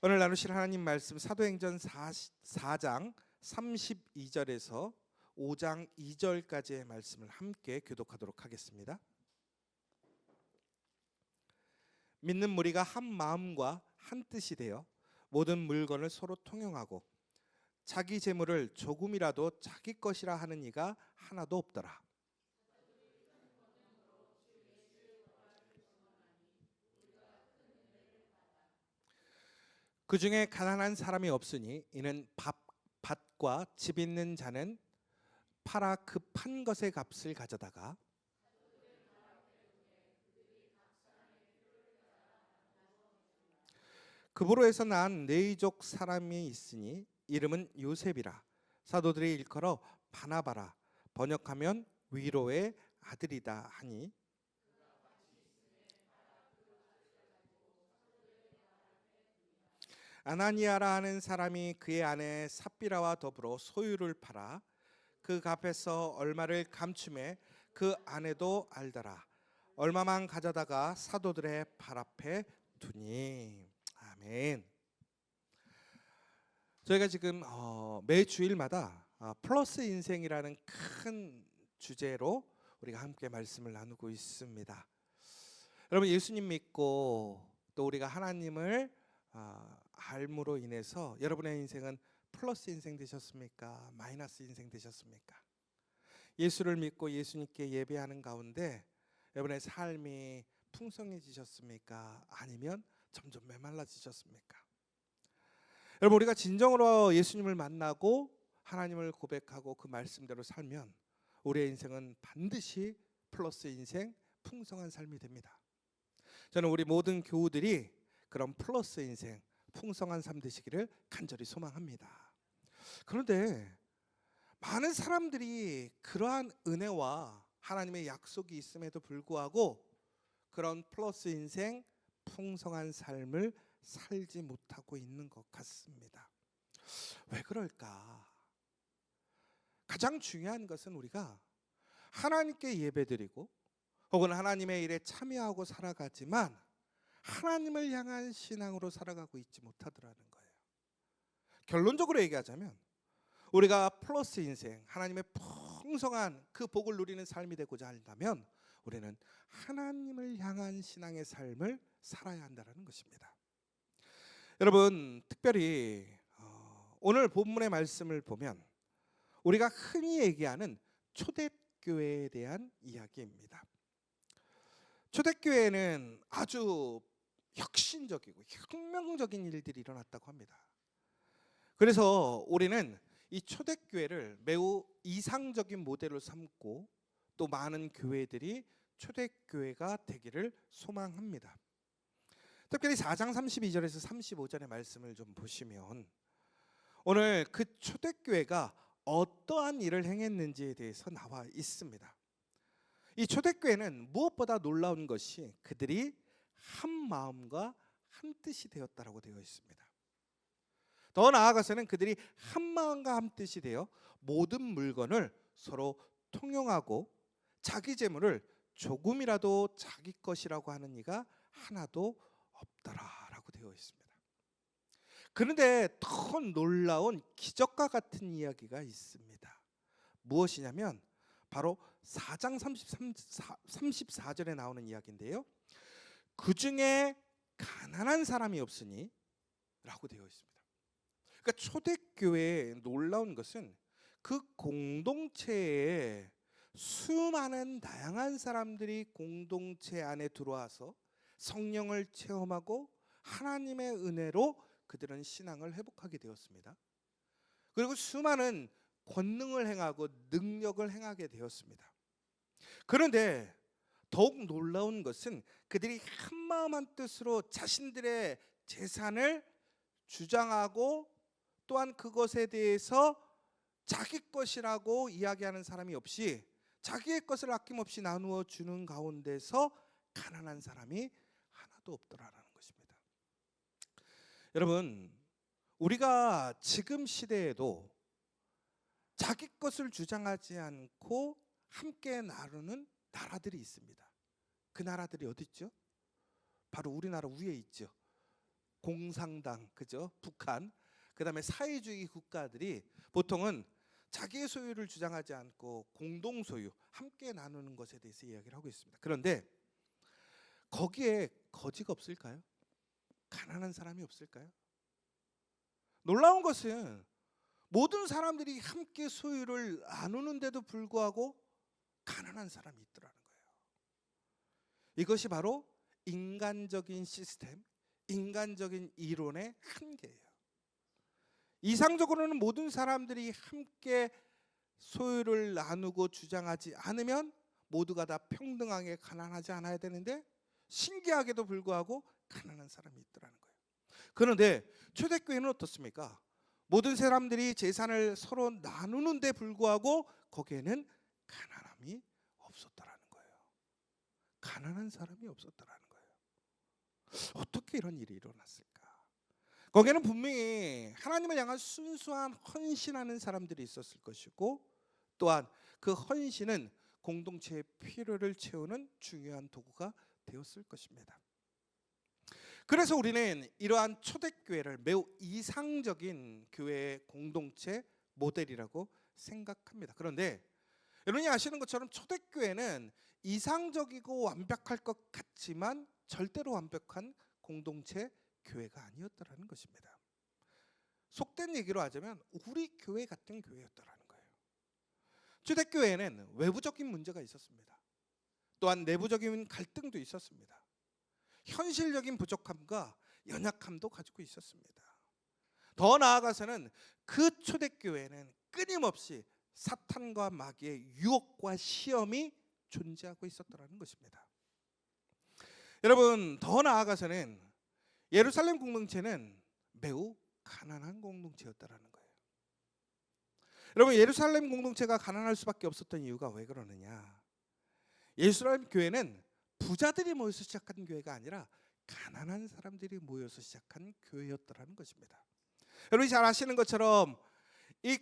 오늘 나누실 하나님 말씀 사도행전 4장 32절에서 5장 2절까지의 말씀을 함께 교독하도록 하겠습니다. 믿는 무리가 한 마음과 한 뜻이 되어 모든 물건을 서로 통용하고 자기 재물을 조금이라도 자기 것이라 하는 이가 하나도 없더라. 그 중에 가난한 사람이 없으니 이는 밭과 집 있는 자는 팔아 그 판 것의 값을 가져다가 그보로에서 난 네이족 사람이 있으니 이름은 요셉이라. 사도들이 일컬어 바나바라, 번역하면 위로의 아들이다 하니, 아나니아라 하는 사람이 그의 아내 삽비라와 더불어 소유를 팔아 그 값에서 얼마를 감춤해 그 아내도 알더라. 얼마만 가져다가 사도들의 발 앞에 두니. 아멘. 저희가 지금 매 주일마다 플러스 인생이라는 큰 주제로 우리가 함께 말씀을 나누고 있습니다. 여러분, 예수님 믿고 또 우리가 하나님을 알므로 인해서 여러분의 인생은 플러스 인생 되셨습니까? 마이너스 인생 되셨습니까? 예수를 믿고 예수님께 예배하는 가운데 여러분의 삶이 풍성해지셨습니까? 아니면 점점 메말라지셨습니까? 여러분, 우리가 진정으로 예수님을 만나고 하나님을 고백하고 그 말씀대로 살면 우리의 인생은 반드시 플러스 인생, 풍성한 삶이 됩니다. 저는 우리 모든 교우들이 그런 플러스 인생, 풍성한 삶 되시기를 간절히 소망합니다. 그런데 많은 사람들이 그러한 은혜와 하나님의 약속이 있음에도 불구하고 그런 플러스 인생, 풍성한 삶을 살지 못하고 있는 것 같습니다. 왜 그럴까? 가장 중요한 것은 우리가 하나님께 예배드리고 혹은 하나님의 일에 참여하고 살아가지만 하나님을 향한 신앙으로 살아가고 있지 못하더라는 거예요. 결론적으로 얘기하자면 우리가 플러스 인생, 하나님의 풍성한 그 복을 누리는 삶이 되고자 한다면 우리는 하나님을 향한 신앙의 삶을 살아야 한다는 것입니다. 여러분, 특별히 오늘 본문의 말씀을 보면 우리가 흔히 얘기하는 초대교회에 대한 이야기입니다. 초대교회는 아주 혁신적이고 혁명적인 일들이 일어났다고 합니다. 그래서 우리는 이 초대교회를 매우 이상적인 모델로 삼고 또 많은 교회들이 초대교회가 되기를 소망합니다. 특별히 4장 32절에서 35절의 말씀을 좀 보시면 오늘 그 초대교회가 어떠한 일을 행했는지에 대해서 나와 있습니다. 이 초대교회는 무엇보다 놀라운 것이 그들이 한 마음과 한 뜻이 되었다라고 되어 있습니다. 더 나아가서는 그들이 한 마음과 한 뜻이 되어 모든 물건을 서로 통용하고 자기 재물을 조금이라도 자기 것이라고 하는 이가 하나도 없더라라고 되어 있습니다. 그런데 더 놀라운 기적과 같은 이야기가 있습니다. 무엇이냐면 바로 4장 34절에 나오는 이야기인데요. 그 중에 가난한 사람이 없으니 라고 되어 있습니다. 그러니까 초대교회의 놀라운 것은 그 공동체에 수많은 다양한 사람들이 공동체 안에 들어와서 성령을 체험하고 하나님의 은혜로 그들은 신앙을 회복하게 되었습니다. 그리고 수많은 권능을 행하고 능력을 행하게 되었습니다. 그런데 더욱 놀라운 것은 그들이 한마음 한뜻으로 자신들의 재산을 주장하고 또한 그것에 대해서 자기 것이라고 이야기하는 사람이 없이 자기의 것을 아낌없이 나누어 주는 가운데서 가난한 사람이 하나도 없더라라는 것입니다. 여러분, 우리가 지금 시대에도 자기 것을 주장하지 않고 함께 나누는 나라들이 있습니다. 그 나라들이 어디 있죠? 바로 우리나라 위에 있죠. 공산당, 그죠? 북한, 그다음에 사회주의 국가들이 보통은 자기의 소유를 주장하지 않고 공동 소유, 함께 나누는 것에 대해서 이야기를 하고 있습니다. 그런데 거기에 거지가 없을까요? 가난한 사람이 없을까요? 놀라운 것은 모든 사람들이 함께 소유를 나누는데도 불구하고 가난한 사람이 있더라는 거예요. 이것이 바로 인간적인 시스템, 인간적인 이론의 한계예요. 이상적으로는 모든 사람들이 함께 소유를 나누고 주장하지 않으면 모두가 다 평등하게 가난하지 않아야 되는데, 신기하게도 불구하고 가난한 사람이 있더라는 거예요. 그런데 초대교회는 어떻습니까? 모든 사람들이 재산을 서로 나누는데 불구하고 거기에는 가난함이 없었다라는 거예요. 가난한 사람이 없었다라는 거예요. 어떻게 이런 일이 일어났을까? 거기에는 분명히 하나님을 향한 순수한 헌신하는 사람들이 있었을 것이고, 또한 그 헌신은 공동체의 필요를 채우는 중요한 도구가 되었을 것입니다. 그래서 우리는 이러한 초대교회를 매우 이상적인 교회의 공동체 모델이라고 생각합니다. 그런데 여러분이 아시는 것처럼 초대교회는 이상적이고 완벽할 것 같지만 절대로 완벽한 공동체 교회가 아니었다라는 것입니다. 속된 얘기로 하자면 우리 교회 같은 교회였다라는 거예요. 초대교회에는 외부적인 문제가 있었습니다. 또한 내부적인 갈등도 있었습니다. 현실적인 부족함과 연약함도 가지고 있었습니다. 더 나아가서는 그 초대교회는 끊임없이 사탄과 마귀의 유혹과 시험이 존재하고 있었다는 것입니다. 여러분, 더 나아가서는 예루살렘 공동체는 매우 가난한 공동체였다는 거예요. 여러분, 예루살렘 공동체가 가난할 수밖에 없었던 이유가 왜 그러느냐? 예루살렘 교회는 부자들이 모여서 시작한 교회가 아니라 가난한 사람들이 모여서 시작한 교회였다는 것입니다. 여러분이 잘 아시는 것처럼 이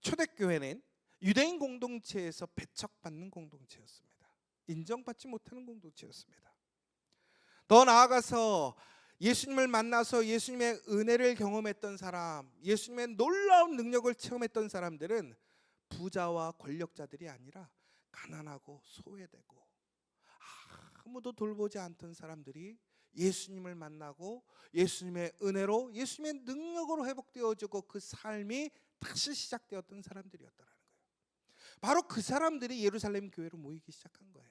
초대교회는 유대인 공동체에서 배척받는 공동체였습니다. 인정받지 못하는 공동체였습니다. 더 나아가서 예수님을 만나서 예수님의 은혜를 경험했던 사람, 예수님의 놀라운 능력을 체험했던 사람들은 부자와 권력자들이 아니라 가난하고 소외되고 아무도 돌보지 않던 사람들이 예수님을 만나고 예수님의 은혜로, 예수님의 능력으로 회복되어지고 그 삶이 다시 시작되었던 사람들이었다는 거예요. 바로 그 사람들이 예루살렘 교회로 모이기 시작한 거예요.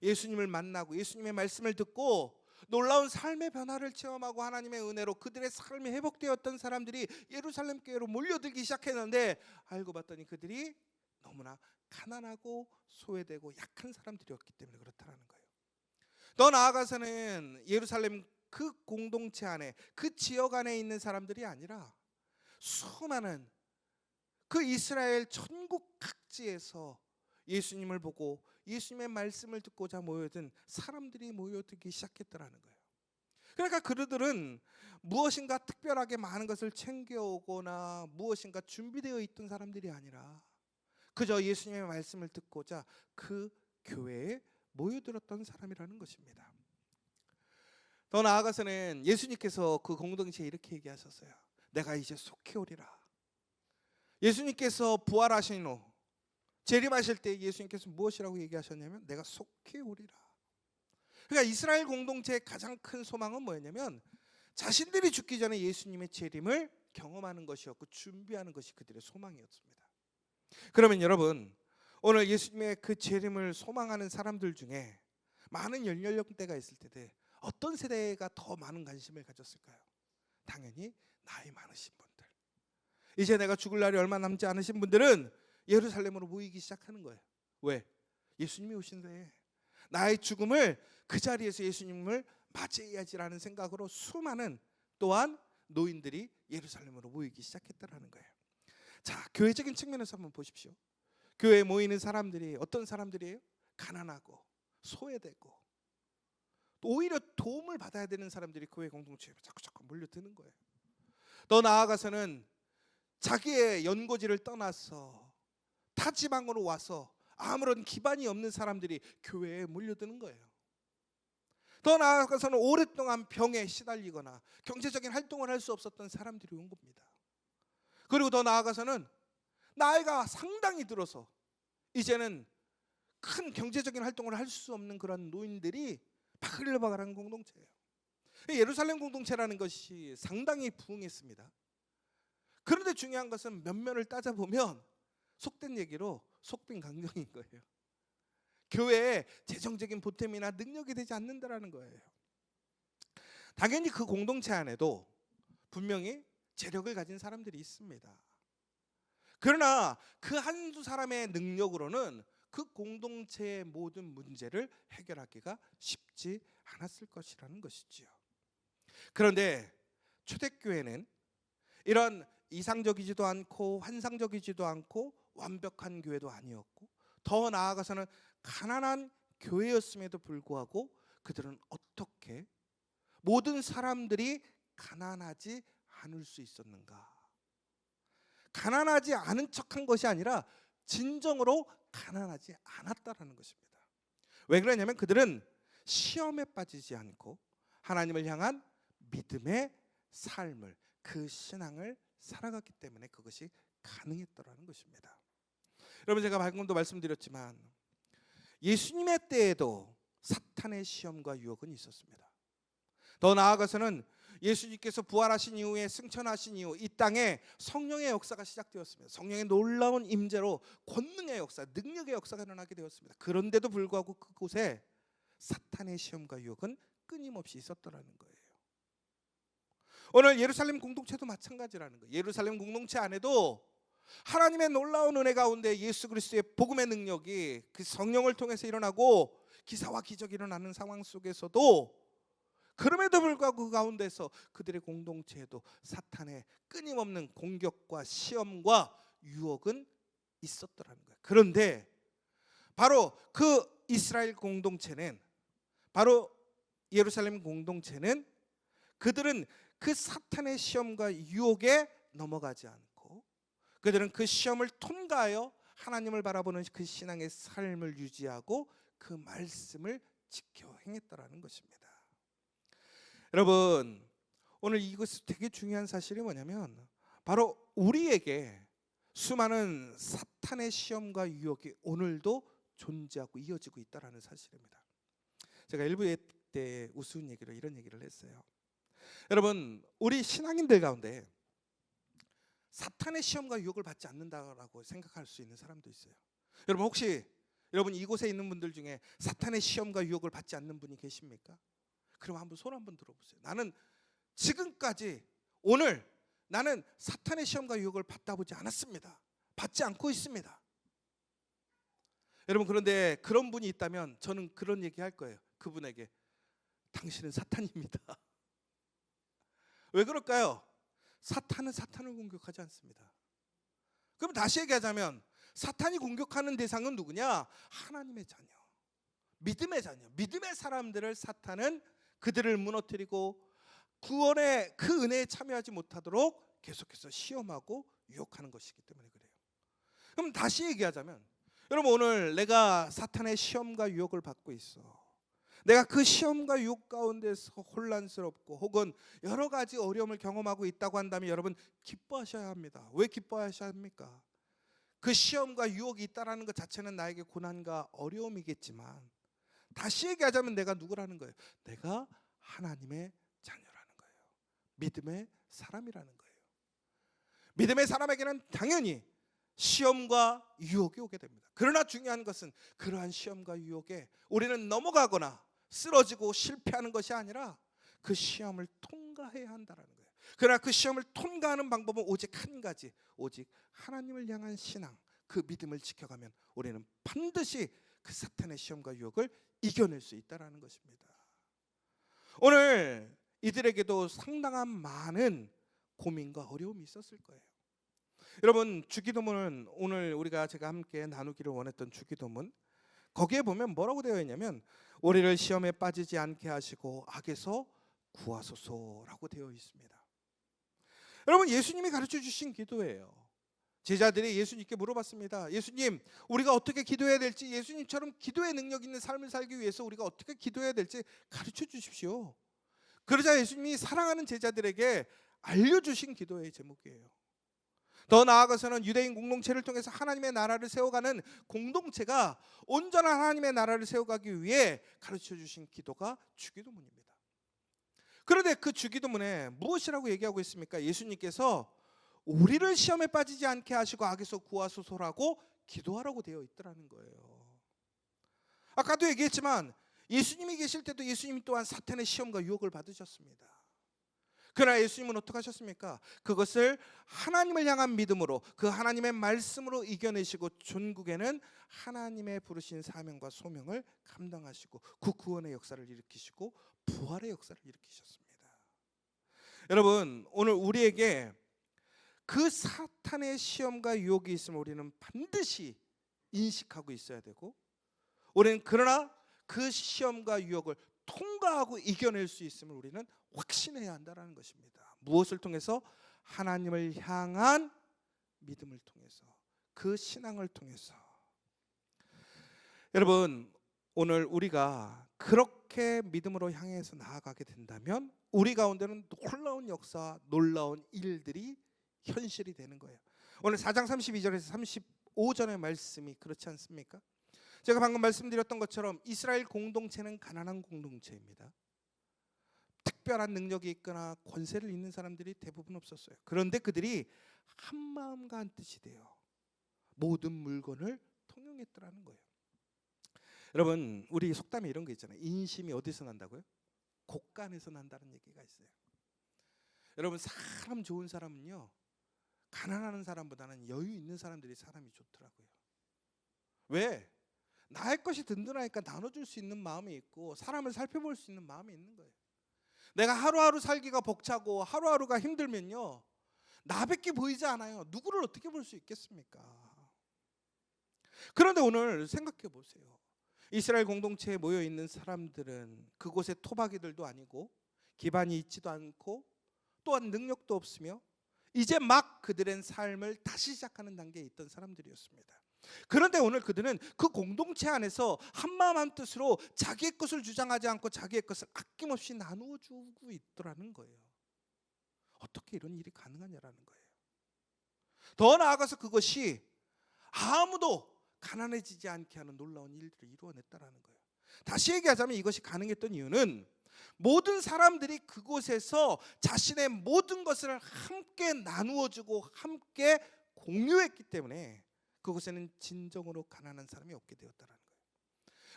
예수님을 만나고 예수님의 말씀을 듣고 놀라운 삶의 변화를 체험하고 하나님의 은혜로 그들의 삶이 회복되었던 사람들이 예루살렘 교회로 몰려들기 시작했는데, 알고 봤더니 그들이 너무나 가난하고 소외되고 약한 사람들이었기 때문에 그렇다는 거예요. 더 나아가서는 예루살렘 그 공동체 안에, 그 지역 안에 있는 사람들이 아니라 수많은 그 이스라엘 전국 각지에서 예수님을 보고 예수님의 말씀을 듣고자 모여든 사람들이 모여들기 시작했더라는 거예요. 그러니까 그들은 무엇인가 특별하게 많은 것을 챙겨오거나 무엇인가 준비되어 있던 사람들이 아니라 그저 예수님의 말씀을 듣고자 그 교회에 모여들었던 사람이라는 것입니다. 더 나아가서는 예수님께서 그 공동체에 이렇게 얘기하셨어요. 내가 이제 속히 오리라. 예수님께서 부활하신 후 재림하실 때 예수님께서 무엇이라고 얘기하셨냐면 내가 속히 오리라. 그러니까 이스라엘 공동체의 가장 큰 소망은 뭐였냐면 자신들이 죽기 전에 예수님의 재림을 경험하는 것이었고 준비하는 것이 그들의 소망이었습니다. 그러면 여러분, 오늘 예수님의 그 재림을 소망하는 사람들 중에 많은 연령대가 있을 텐데 어떤 세대가 더 많은 관심을 가졌을까요? 당연히 나이 많으신 분들, 이제 내가 죽을 날이 얼마 남지 않으신 분들은 예루살렘으로 모이기 시작하는 거예요. 왜? 예수님이 오신대. 나의 죽음을 그 자리에서 예수님을 맞이해야지라는 생각으로 수많은 또한 노인들이 예루살렘으로 모이기 시작했다는 거예요. 자, 교회적인 측면에서 한번 보십시오. 교회에 모이는 사람들이 어떤 사람들이에요? 가난하고 소외되고 또 오히려 도움을 받아야 되는 사람들이 교회 공동체에 자꾸 몰려드는 거예요. 더 나아가서는 자기의 연고지를 떠나서 타 지방으로 와서 아무런 기반이 없는 사람들이 교회에 몰려드는 거예요. 더 나아가서는 오랫동안 병에 시달리거나 경제적인 활동을 할 수 없었던 사람들이 온 겁니다. 그리고 더 나아가서는 나이가 상당히 들어서 이제는 큰 경제적인 활동을 할 수 없는 그런 노인들이 바글바글한 공동체예요. 예루살렘 공동체라는 것이 상당히 부흥했습니다. 그런데 중요한 것은 면면을 따져보면 속된 얘기로 속빈 강정인 거예요. 교회에 재정적인 보탬이나 능력이 되지 않는다라는 거예요. 당연히 그 공동체 안에도 분명히 재력을 가진 사람들이 있습니다. 그러나 그 한두 사람의 능력으로는 그 공동체의 모든 문제를 해결하기가 쉽지 않았을 것이라는 것이지요. 그런데 초대교회는 이런 이상적이지도 않고 환상적이지도 않고 완벽한 교회도 아니었고, 더 나아가서는 가난한 교회였음에도 불구하고 그들은 어떻게 모든 사람들이 가난하지 않을 수 있었는가? 가난하지 않은 척한 것이 아니라 진정으로 가난하지 않았다라는 것입니다. 왜 그러냐면 그들은 시험에 빠지지 않고 하나님을 향한 믿음의 삶을, 그 신앙을 살아갔기 때문에 그것이 가능했다라는 것입니다. 여러분, 제가 방금도 말씀드렸지만 예수님의 때에도 사탄의 시험과 유혹은 있었습니다. 더 나아가서는 예수님께서 부활하신 이후에, 승천하신 이후 이 땅에 성령의 역사가 시작되었습니다. 성령의 놀라운 임재로 권능의 역사, 능력의 역사가 일어나게 되었습니다. 그런데도 불구하고 그곳에 사탄의 시험과 유혹은 끊임없이 있었더라는 거예요. 오늘 예루살렘 공동체도 마찬가지라는 거예요. 예루살렘 공동체 안에도 하나님의 놀라운 은혜 가운데 예수 그리스도의 복음의 능력이 그 성령을 통해서 일어나고 기사와 기적이 일어나는 상황 속에서도, 그럼에도 불구하고 그 가운데서 그들의 공동체에도 사탄의 끊임없는 공격과 시험과 유혹은 있었더라는 거예요. 그런데 바로 그 이스라엘 공동체는, 바로 예루살렘 공동체는 그들은 그 사탄의 시험과 유혹에 넘어가지 않고 그들은 그 시험을 통과하여 하나님을 바라보는 그 신앙의 삶을 유지하고 그 말씀을 지켜 행했다라는 것입니다. 여러분, 오늘 이것이 되게 중요한 사실이 뭐냐면 바로 우리에게 수많은 사탄의 시험과 유혹이 오늘도 존재하고 이어지고 있다라는 사실입니다. 제가 일부 때 우스운 얘기로 이런 얘기를 했어요. 여러분, 우리 신앙인들 가운데 사탄의 시험과 유혹을 받지 않는다라고 생각할 수 있는 사람도 있어요. 여러분, 혹시 여러분 이곳에 있는 분들 중에 사탄의 시험과 유혹을 받지 않는 분이 계십니까? 그럼 한번 손 한번 들어보세요. 나는 지금까지 오늘 나는 사탄의 시험과 유혹을 받다 보지 않았습니다. 받지 않고 있습니다. 여러분, 그런데 그런 분이 있다면 저는 그런 얘기 할 거예요. 그분에게 당신은 사탄입니다. 왜 그럴까요? 사탄은 사탄을 공격하지 않습니다. 그럼 다시 얘기하자면 사탄이 공격하는 대상은 누구냐? 하나님의 자녀, 믿음의 자녀, 믿음의 사람들을 사탄은 그들을 무너뜨리고 구원의 그 은혜에 참여하지 못하도록 계속해서 시험하고 유혹하는 것이기 때문에 그래요. 그럼 다시 얘기하자면, 여러분, 오늘 내가 사탄의 시험과 유혹을 받고 있어. 내가 그 시험과 유혹 가운데서 혼란스럽고 혹은 여러 가지 어려움을 경험하고 있다고 한다면 여러분 기뻐하셔야 합니다. 왜 기뻐하셔야 합니까? 그 시험과 유혹이 있다라는 것 자체는 나에게 고난과 어려움이겠지만 다시 얘기하자면 내가 누구라는 거예요? 내가 하나님의 자녀라는 거예요. 믿음의 사람이라는 거예요. 믿음의 사람에게는 당연히 시험과 유혹이 오게 됩니다. 그러나 중요한 것은 그러한 시험과 유혹에 우리는 넘어가거나 쓰러지고 실패하는 것이 아니라 그 시험을 통과해야 한다는 거예요. 그러나 그 시험을 통과하는 방법은 오직 한 가지, 오직 하나님을 향한 신앙, 그 믿음을 지켜가면 우리는 반드시 그 사탄의 시험과 유혹을 이겨낼 수 있다는 것입니다. 오늘 이들에게도 상당한 많은 고민과 어려움이 있었을 거예요. 여러분, 주기도문은 오늘 제가 함께 나누기를 원했던 주기도문, 거기에 보면 뭐라고 되어 있냐면 우리를 시험에 빠지지 않게 하시고 악에서 구하소서라고 되어 있습니다. 여러분, 예수님이 가르쳐 주신 기도예요. 제자들이 예수님께 물어봤습니다. 예수님, 우리가 어떻게 기도해야 될지, 예수님처럼 기도의 능력 있는 삶을 살기 위해서 우리가 어떻게 기도해야 될지 가르쳐 주십시오. 그러자 예수님이 사랑하는 제자들에게 알려주신 기도의 제목이에요. 더 나아가서는 유대인 공동체를 통해서 하나님의 나라를 세워가는 공동체가 온전한 하나님의 나라를 세워가기 위해 가르쳐 주신 기도가 주기도문입니다. 그런데 그 주기도문에 무엇이라고 얘기하고 있습니까? 예수님께서 우리를 시험에 빠지지 않게 하시고 악에서 구하소서라고 기도하라고 되어 있더라는 거예요. 아까도 얘기했지만 예수님이 계실 때도 예수님 또한 사탄의 시험과 유혹을 받으셨습니다. 그러나 예수님은 어떻게 하셨습니까? 그것을 하나님을 향한 믿음으로, 그 하나님의 말씀으로 이겨내시고 전국에는 하나님의 부르신 사명과 소명을 감당하시고 그 구원의 역사를 일으키시고 부활의 역사를 일으키셨습니다. 여러분, 오늘 우리에게 그 사탄의 시험과 유혹이 있으면 우리는 반드시 인식하고 있어야 되고, 우리는 그러나 그 시험과 유혹을 통과하고 이겨낼 수 있음을 우리는 확신해야 한다는 것입니다. 무엇을 통해서? 하나님을 향한 믿음을 통해서, 그 신앙을 통해서. 여러분, 오늘 우리가 그렇게 믿음으로 향해서 나아가게 된다면 우리 가운데는 놀라운 역사, 놀라운 일들이 현실이 되는 거예요. 오늘 4장 32절에서 35절의 말씀이 그렇지 않습니까? 제가 방금 말씀드렸던 것처럼 이스라엘 공동체는 가난한 공동체입니다. 특별한 능력이 있거나 권세를 있는 사람들이 대부분 없었어요. 그런데 그들이 한 마음과 한 뜻이 되어 모든 물건을 통용했더라는 거예요. 여러분, 우리 속담에 이런 거 있잖아요. 인심이 어디서 난다고요? 곳간에서 난다는 얘기가 있어요. 여러분, 사람 좋은 사람은요, 가난한 사람보다는 여유 있는 사람들이 사람이 좋더라고요. 왜? 나의 것이 든든하니까 나눠줄 수 있는 마음이 있고 사람을 살펴볼 수 있는 마음이 있는 거예요. 내가 하루하루 살기가 벅차고 하루하루가 힘들면요, 나밖에 보이지 않아요. 누구를 어떻게 볼 수 있겠습니까? 그런데 오늘 생각해 보세요. 이스라엘 공동체에 모여 있는 사람들은 그곳의 토박이들도 아니고 기반이 있지도 않고 또한 능력도 없으며 이제 막 그들의 삶을 다시 시작하는 단계에 있던 사람들이었습니다. 그런데 오늘 그들은 그 공동체 안에서 한마음 한뜻으로 자기의 것을 주장하지 않고 자기의 것을 아낌없이 나누어 주고 있더라는 거예요. 어떻게 이런 일이 가능하냐라는 거예요. 더 나아가서 그것이 아무도 가난해지지 않게 하는 놀라운 일들을 이루어냈다라는 거예요. 다시 얘기하자면 이것이 가능했던 이유는 모든 사람들이 그곳에서 자신의 모든 것을 함께 나누어주고 함께 공유했기 때문에 그곳에는 진정으로 가난한 사람이 없게 되었다는 거예요.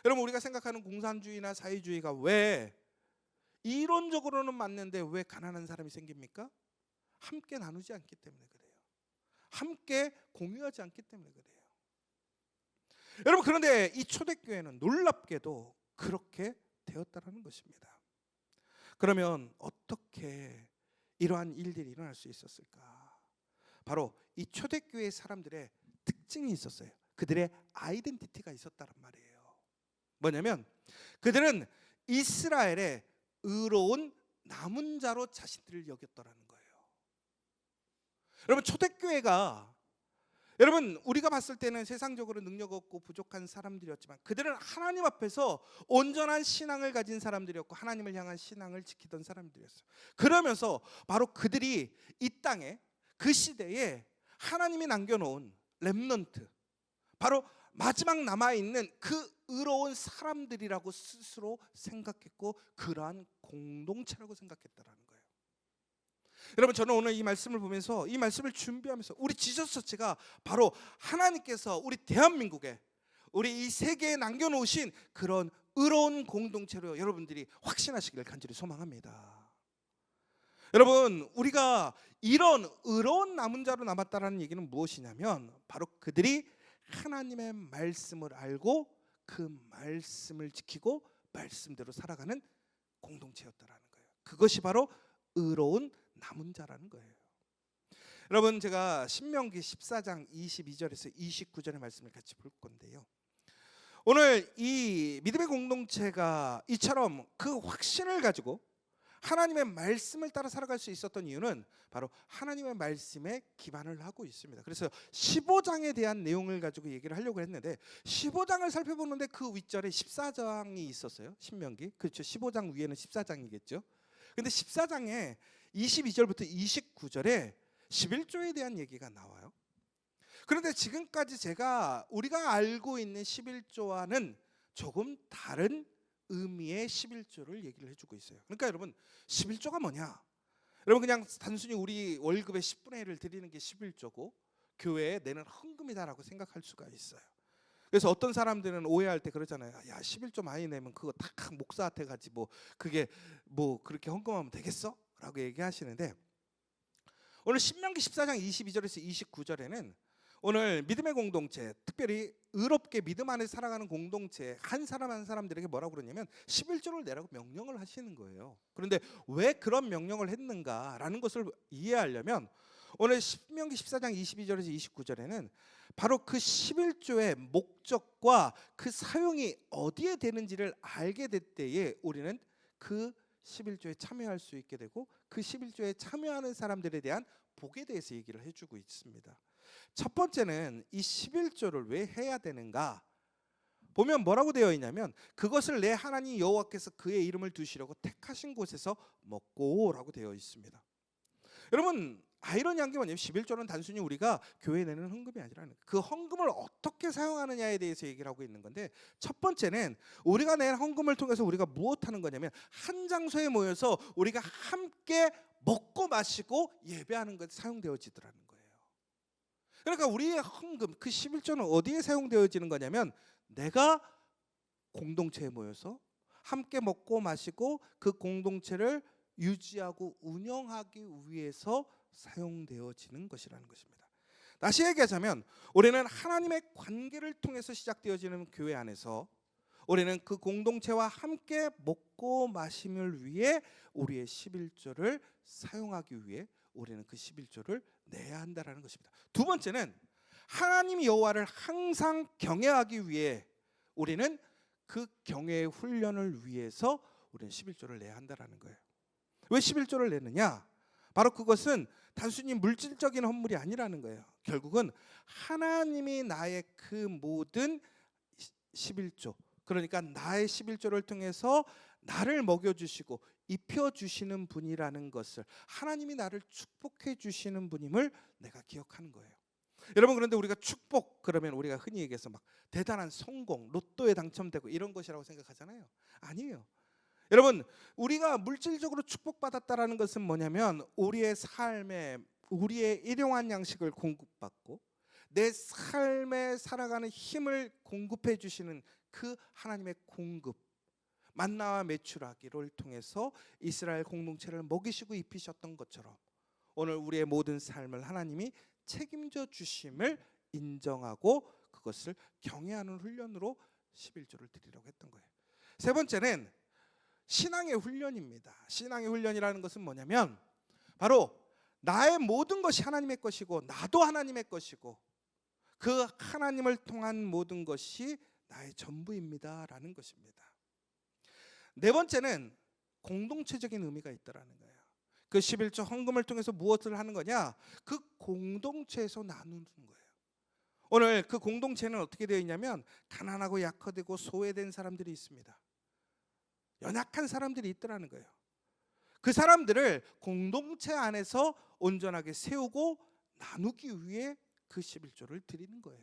여러분, 우리가 생각하는 공산주의나 사회주의가 왜 이론적으로는 맞는데 왜 가난한 사람이 생깁니까? 함께 나누지 않기 때문에 그래요. 함께 공유하지 않기 때문에 그래요. 여러분, 그런데 이 초대교회는 놀랍게도 그렇게 되었다는 것입니다. 그러면 어떻게 이러한 일들이 일어날 수 있었을까? 바로 이 초대교회 사람들의 특징이 있었어요. 그들의 아이덴티티가 있었다는 말이에요. 뭐냐면 그들은 이스라엘의 의로운 남은 자로 자신들을 여겼더라는 거예요. 여러분, 초대교회가 여러분 우리가 봤을 때는 세상적으로 능력 없고 부족한 사람들이었지만 그들은 하나님 앞에서 온전한 신앙을 가진 사람들이었고 하나님을 향한 신앙을 지키던 사람들이었어요. 그러면서 바로 그들이 이 땅에 그 시대에 하나님이 남겨놓은 렘넌트, 바로 마지막 남아있는 그 의로운 사람들이라고 스스로 생각했고 그러한 공동체라고 생각했다라는 거예요. 여러분, 저는 오늘 이 말씀을 보면서 이 말씀을 준비하면서 우리 지저스 처치가 바로 하나님께서 우리 대한민국에 우리 이 세계에 남겨놓으신 그런 의로운 공동체로 여러분들이 확신하시기를 간절히 소망합니다. 여러분, 우리가 이런 의로운 남은 자로 남았다라는 얘기는 무엇이냐면 바로 그들이 하나님의 말씀을 알고 그 말씀을 지키고 말씀대로 살아가는 공동체였다라는 거예요. 그것이 바로 의로운 남은 자라는 거예요. 여러분, 제가 신명기 14장 22절에서 29절의 말씀을 같이 볼 건데요. 오늘 이 믿음의 공동체가 이처럼 그 확신을 가지고 하나님의 말씀을 따라 살아갈 수 있었던 이유는 바로 하나님의 말씀에 기반을 하고 있습니다. 그래서 15장에 대한 내용을 가지고 얘기를 하려고 했는데 15장을 살펴보는데 그 윗절에 14장이 있었어요. 신명기. 그렇죠. 15장 위에는 14장이겠죠. 근데 14장에 22절부터 29절에 11조에 대한 얘기가 나와요. 그런데 지금까지 우리가 알고 있는 11조와는 조금 다른 의미의 11조를 얘기를 해주고 있어요. 그러니까 여러분 11조가 뭐냐? 여러분 그냥 단순히 우리 월급의 10분의 1을 드리는 게 11조고 교회에 내는 헌금이다라고 생각할 수가 있어요. 그래서 어떤 사람들은 오해할 때 그러잖아요. 야 11조 많이 내면 그거 다 목사한테 가지 뭐 그게 뭐 그렇게 헌금하면 되겠어? 라고 얘기하시는데 오늘 신명기 14장 22절에서 29절에는 오늘 믿음의 공동체, 특별히 의롭게 믿음 안에 살아가는 공동체 한 사람 한 사람들에게 뭐라고 그러냐면 11조를 내라고 명령을 하시는 거예요. 그런데 왜 그런 명령을 했는가라는 것을 이해하려면 오늘 신명기 14장 22절에서 29절에는 바로 그 11조의 목적과 그 사용이 어디에 되는지를 알게 될 때에 우리는 그 11조에 참여할 수 있게 되고 그 11조에 참여하는 사람들에 대한 복에 대해서 얘기를 해주고 있습니다. 첫 번째는 이 11조를 왜 해야 되는가? 보면 뭐라고 되어 있냐면 그것을 내 하나님 여호와께서 그의 이름을 두시려고 택하신 곳에서 먹고라고 되어 있습니다. 여러분 아이러니한 게 뭐냐면 11조는 단순히 우리가 교회에 내는 헌금이 아니라는 그 헌금을 어떻게 사용하느냐에 대해서 얘기를 하고 있는 건데 첫 번째는 우리가 낸 헌금을 통해서 우리가 무엇하는 거냐면 한 장소에 모여서 우리가 함께 먹고 마시고 예배하는 것에 사용되어지더라는 거예요. 그러니까 우리의 헌금 그 11조는 어디에 사용되어지는 거냐면 내가 공동체에 모여서 함께 먹고 마시고 그 공동체를 유지하고 운영하기 위해서 사용되어지는 것이라는 것입니다. 다시 얘기하자면 우리는 하나님의 관계를 통해서 시작되어지는 교회 안에서 우리는 그 공동체와 함께 먹고 마심을 위해 우리의 11조를 사용하기 위해 우리는 그 11조를 내야 한다라는 것입니다. 두 번째는 하나님 여호와를 항상 경외하기 위해 우리는 그 경외의 훈련을 위해서 우리는 11조를 내야 한다라는 거예요. 왜 11조를 내느냐? 바로 그것은 단순히 물질적인 헌물이 아니라는 거예요. 결국은 하나님이 나의 그 모든 11조, 그러니까 나의 11조를 통해서 나를 먹여주시고 입혀주시는 분이라는 것을, 하나님이 나를 축복해 주시는 분임을 내가 기억하는 거예요. 여러분, 그런데 우리가 축복 그러면 우리가 흔히 얘기해서 막 대단한 성공, 로또에 당첨되고 이런 것이라고 생각하잖아요. 아니에요. 여러분, 우리가 물질적으로 축복받았다라는 것은 뭐냐면 우리의 삶에 우리의 일용할 양식을 공급받고 내 삶에 살아가는 힘을 공급해 주시는 그 하나님의 공급, 만나와 메추라기를 통해서 이스라엘 공동체를 먹이시고 입히셨던 것처럼 오늘 우리의 모든 삶을 하나님이 책임져 주심을 인정하고 그것을 경외하는 훈련으로 11조를 드리려고 했던 거예요. 세 번째는 신앙의 훈련입니다. 신앙의 훈련이라는 것은 뭐냐면 바로 나의 모든 것이 하나님의 것이고 나도 하나님의 것이고 그 하나님을 통한 모든 것이 나의 전부입니다라는 것입니다. 네 번째는 공동체적인 의미가 있다라는 거예요. 그 11조 헌금을 통해서 무엇을 하는 거냐? 그 공동체에서 나누는 거예요. 오늘 그 공동체는 어떻게 되어 있냐면 가난하고 약화되고 소외된 사람들이 있습니다. 연약한 사람들이 있더라는 거예요. 그 사람들을 공동체 안에서 온전하게 세우고 나누기 위해 그 11조를 드리는 거예요.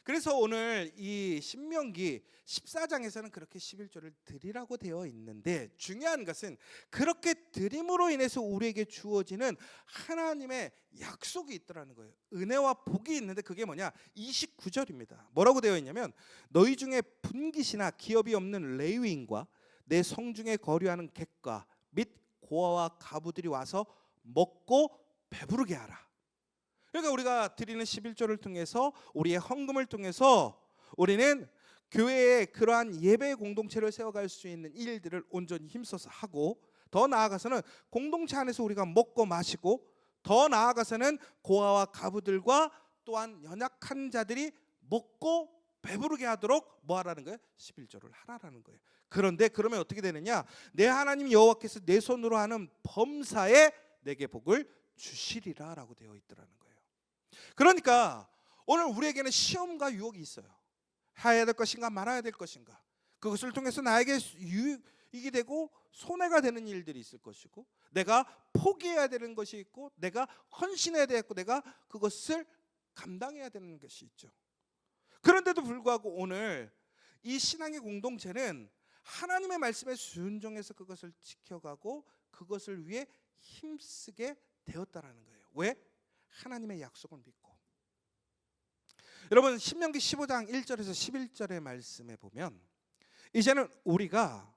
그래서 오늘 이 신명기 14장에서는 그렇게 11조를 드리라고 되어 있는데 중요한 것은 그렇게 드림으로 인해서 우리에게 주어지는 하나님의 약속이 있더라는 거예요. 은혜와 복이 있는데 그게 뭐냐? 29절입니다. 뭐라고 되어 있냐면 너희 중에 분깃이나 기업이 없는 레위인과 내 성중에 거류하는 객과 및 고아와 가부들이 와서 먹고 배부르게 하라. 그러니까 우리가 드리는 11조를 통해서 우리의 헌금을 통해서 우리는 교회에 그러한 예배 공동체를 세워갈 수 있는 일들을 온전히 힘써서 하고 더 나아가서는 공동체 안에서 우리가 먹고 마시고 더 나아가서는 고아와 가부들과 또한 연약한 자들이 먹고 배부르게 하도록 뭐 하라는 거예요? 11조를 하라는 거예요. 그런데 그러면 어떻게 되느냐? 내 하나님 여호와께서 내 손으로 하는 범사에 내게 복을 주시리라 라고 되어 있더라는 거예요. 그러니까 오늘 우리에게는 시험과 유혹이 있어요. 해야 될 것인가 말아야 될 것인가. 그것을 통해서 나에게 유익이 되고 손해가 되는 일들이 있을 것이고, 내가 포기해야 되는 것이 있고, 내가 헌신해야 되고, 내가 그것을 감당해야 되는 것이 있죠. 그런데도 불구하고 오늘 이 신앙의 공동체는 하나님의 말씀에 순종해서 그것을 지켜가고 그것을 위해 힘쓰게 되었다라는 거예요. 왜? 하나님의 약속을 믿고. 여러분, 신명기 15장 1절에서 11절의 말씀에 보면 이제는 우리가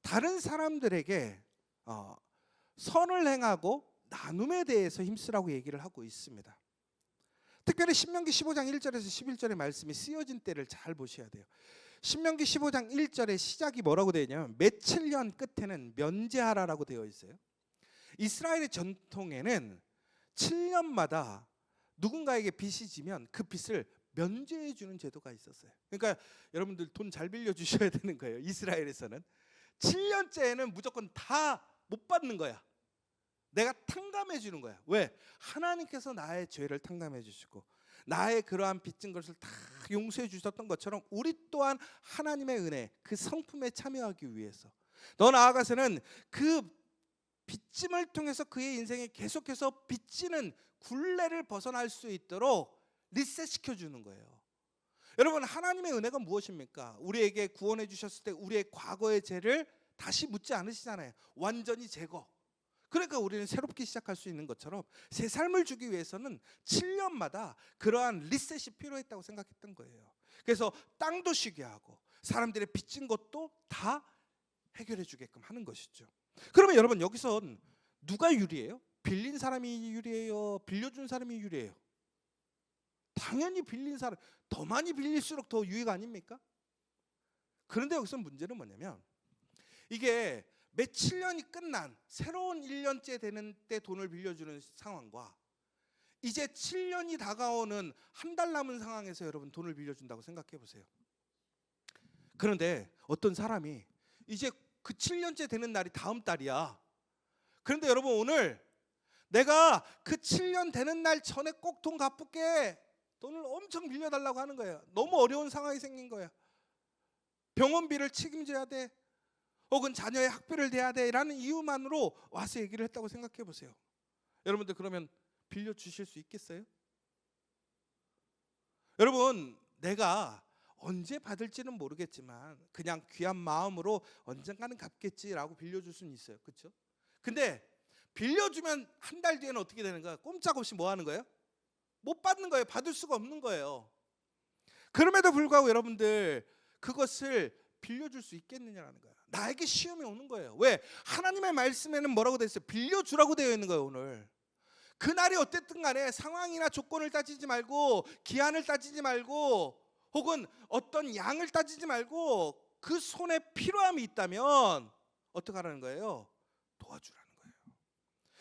다른 사람들에게 선을 행하고 나눔에 대해서 힘쓰라고 얘기를 하고 있습니다. 특별히 신명기 15장 1절에서 11절의 말씀이 쓰여진 때를 잘 보셔야 돼요. 신명기 15장 1절의 시작이 뭐라고 되어 있냐면 며칠 년 끝에는 면제하라라고 되어 있어요. 이스라엘의 전통에는 7년마다 누군가에게 빚이 지면 그 빚을 면제해 주는 제도가 있었어요. 그러니까 여러분들 돈 잘 빌려 주셔야 되는 거예요. 이스라엘에서는 7년째에는 무조건 다 못 받는 거야. 내가 탕감해 주는 거야. 왜? 하나님께서 나의 죄를 탕감해 주시고 나의 그러한 빚진 것을 다 용서해 주셨던 것처럼 우리 또한 하나님의 은혜, 그 성품에 참여하기 위해서 더 나아가서는 그 빚짐을 통해서 그의 인생에 계속해서 빚지는 굴레를 벗어날 수 있도록 리셋시켜 주는 거예요. 여러분, 하나님의 은혜가 무엇입니까? 우리에게 구원해 주셨을 때 우리의 과거의 죄를 다시 묻지 않으시잖아요. 완전히 제거. 그러니까 우리는 새롭게 시작할 수 있는 것처럼 새 삶을 주기 위해서는 7년마다 그러한 리셋이 필요했다고 생각했던 거예요. 그래서 땅도 쉬게 하고 사람들의 빚진 것도 다 해결해 주게끔 하는 것이죠. 그러면 여러분, 여기선 누가 유리해요? 빌린 사람이 유리해요? 빌려준 사람이 유리해요? 당연히 빌린 사람, 더 많이 빌릴수록 더 유익 아닙니까? 그런데 여기서 문제는 뭐냐면 이게 며칠 년이 끝난 새로운 1년째 되는 때 돈을 빌려주는 상황과 이제 7년이 다가오는 한 달 남은 상황에서 여러분 돈을 빌려준다고 생각해 보세요. 그런데 어떤 사람이 이제 그 7년째 되는 날이 다음 달이야. 그런데 여러분, 오늘 내가 그 7년 되는 날 전에 꼭 돈 갚을게, 돈을 엄청 빌려달라고 하는 거예요. 너무 어려운 상황이 생긴 거야. 병원비를 책임져야 돼, 혹은 자녀의 학비를 대야 돼라는 이유만으로 와서 얘기를 했다고 생각해 보세요. 여러분들 그러면 빌려주실 수 있겠어요? 여러분, 내가 언제 받을지는 모르겠지만 그냥 귀한 마음으로 언젠가는 갚겠지라고 빌려줄 수는 있어요. 그렇죠? 근데 빌려주면 한 달 뒤에는 어떻게 되는 거야? 꼼짝없이 뭐 하는 거예요? 못 받는 거예요. 받을 수가 없는 거예요. 그럼에도 불구하고 여러분들 그것을 빌려줄 수 있겠느냐라는 거야. 나에게 시험이 오는 거예요. 왜? 하나님의 말씀에는 뭐라고 되어 있어요? 빌려주라고 되어 있는 거예요. 오늘 그날이 어땠든 간에 상황이나 조건을 따지지 말고, 기한을 따지지 말고, 혹은 어떤 양을 따지지 말고 그 손에 필요함이 있다면 어떻게 하라는 거예요? 도와주라는 거예요.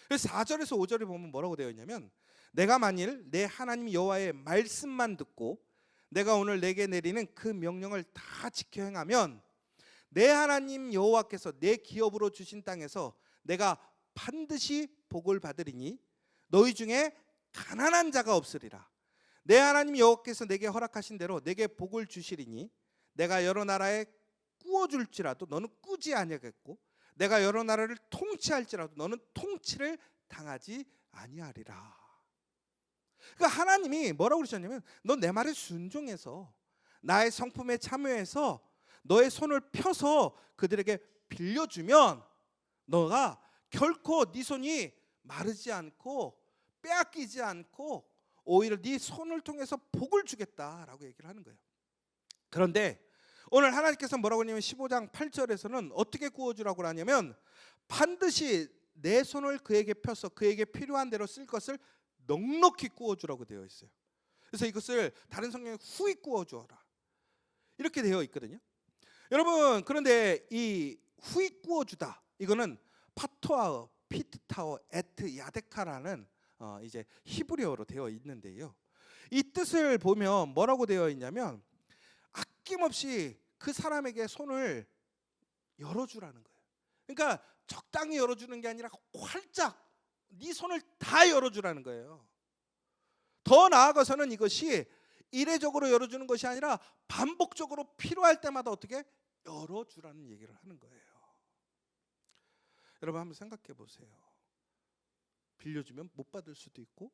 그래서 4절에서 5절에 보면 뭐라고 되어 있냐면 내가 만일 내 하나님 여호와의 말씀만 듣고 내가 오늘 내게 내리는 그 명령을 다 지켜 행하면 내 하나님 여호와께서 내 기업으로 주신 땅에서 내가 반드시 복을 받으리니 너희 중에 가난한 자가 없으리라. 내 하나님 여호와께서 내게 허락하신 대로 내게 복을 주시리니 내가 여러 나라에 꾸어줄지라도 너는 꾸지 아니하겠고 내가 여러 나라를 통치할지라도 너는 통치를 당하지 아니하리라. 그러니까 하나님이 뭐라고 그러셨냐면 너 내 말에 순종해서 나의 성품에 참여해서 너의 손을 펴서 그들에게 빌려주면 너가 결코 네 손이 마르지 않고 빼앗기지 않고 오히려 네 손을 통해서 복을 주겠다라고 얘기를 하는 거예요. 그런데 오늘 하나님께서 뭐라고 하냐면 15장 8절에서는 어떻게 구워주라고 하냐면 반드시 내 손을 그에게 펴서 그에게 필요한 대로 쓸 것을 넉넉히 구워주라고 되어 있어요. 그래서 이것을 다른 성경에 후히 구워주어라 이렇게 되어 있거든요. 여러분, 그런데 이 후히 구워주다 이거는 파토아어, 피트타워, 에트, 야데카라는 이제 히브리어로 되어 있는데요. 이 뜻을 보면 뭐라고 되어 있냐면 아낌없이 그 사람에게 손을 열어주라는 거예요. 그러니까 적당히 열어주는 게 아니라 활짝 네 손을 다 열어주라는 거예요. 더 나아가서는 이것이 이례적으로 열어주는 것이 아니라 반복적으로 필요할 때마다 어떻게 열어주라는 얘기를 하는 거예요. 여러분 한번 생각해 보세요. 빌려주면 못 받을 수도 있고,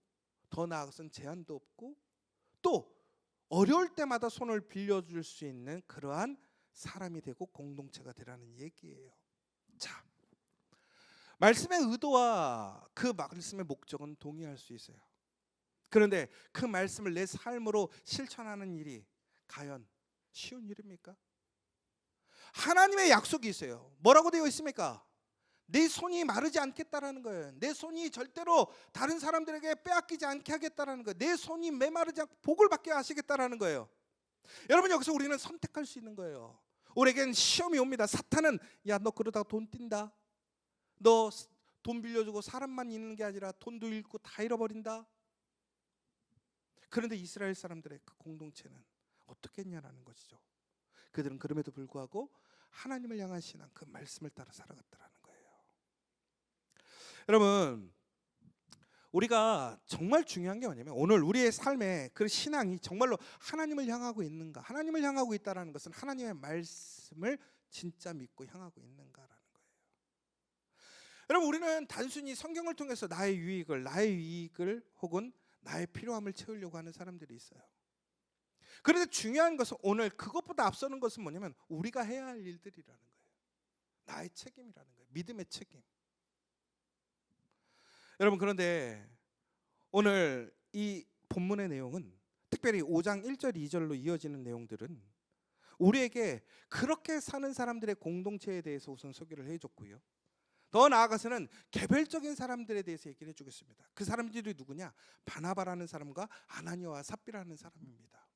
더 나아가서는 제한도 없고, 또 어려울 때마다 손을 빌려줄 수 있는 그러한 사람이 되고 공동체가 되라는 얘기예요. 자, 말씀의 의도와 그 말씀의 목적은 동의할 수 있어요. 그런데 그 말씀을 내 삶으로 실천하는 일이 과연 쉬운 일입니까? 하나님의 약속이 있어요. 뭐라고 되어 있습니까? 내 손이 마르지 않겠다라는 거예요. 내 손이 절대로 다른 사람들에게 빼앗기지 않게 하겠다라는 거예요. 내 손이 메마르지 않고 복을 받게 하시겠다라는 거예요. 여러분, 여기서 우리는 선택할 수 있는 거예요. 우리에겐 시험이 옵니다. 사탄은 야, 너 그러다가 돈 뛴다. 너 돈 빌려주고 사람만 잃는 게 아니라 돈도 잃고 다 잃어버린다. 그런데 이스라엘 사람들의 그 공동체는 어떻게 했냐라는 것이죠. 그들은 그럼에도 불구하고 하나님을 향한 신앙, 그 말씀을 따라 살아갔다라는 거예요. 여러분, 우리가 정말 중요한 게 뭐냐면 오늘 우리의 삶에 그 신앙이 정말로 하나님을 향하고 있는가, 하나님을 향하고 있다는 것은 하나님의 말씀을 진짜 믿고 향하고 있는가라는 거예요. 여러분, 우리는 단순히 성경을 통해서 나의 유익을 혹은 나의 필요함을 채우려고 하는 사람들이 있어요. 그런데 중요한 것은 오늘 그것보다 앞서는 것은 뭐냐면 우리가 해야 할 일들이라는 거예요. 나의 책임이라는 거예요. 믿음의 책임. 여러분, 그런데 오늘 이 본문의 내용은 특별히 5장 1절 2절로 이어지는 내용들은 우리에게 그렇게 사는 사람들의 공동체에 대해서 우선 소개를 해줬고요. 더 나아가서는 개별적인 사람들에 대해서 얘기를 해주겠습니다. 그 사람들이 누구냐? 바나바라는 사람과 아나니아와 삽비라는 사람입니다.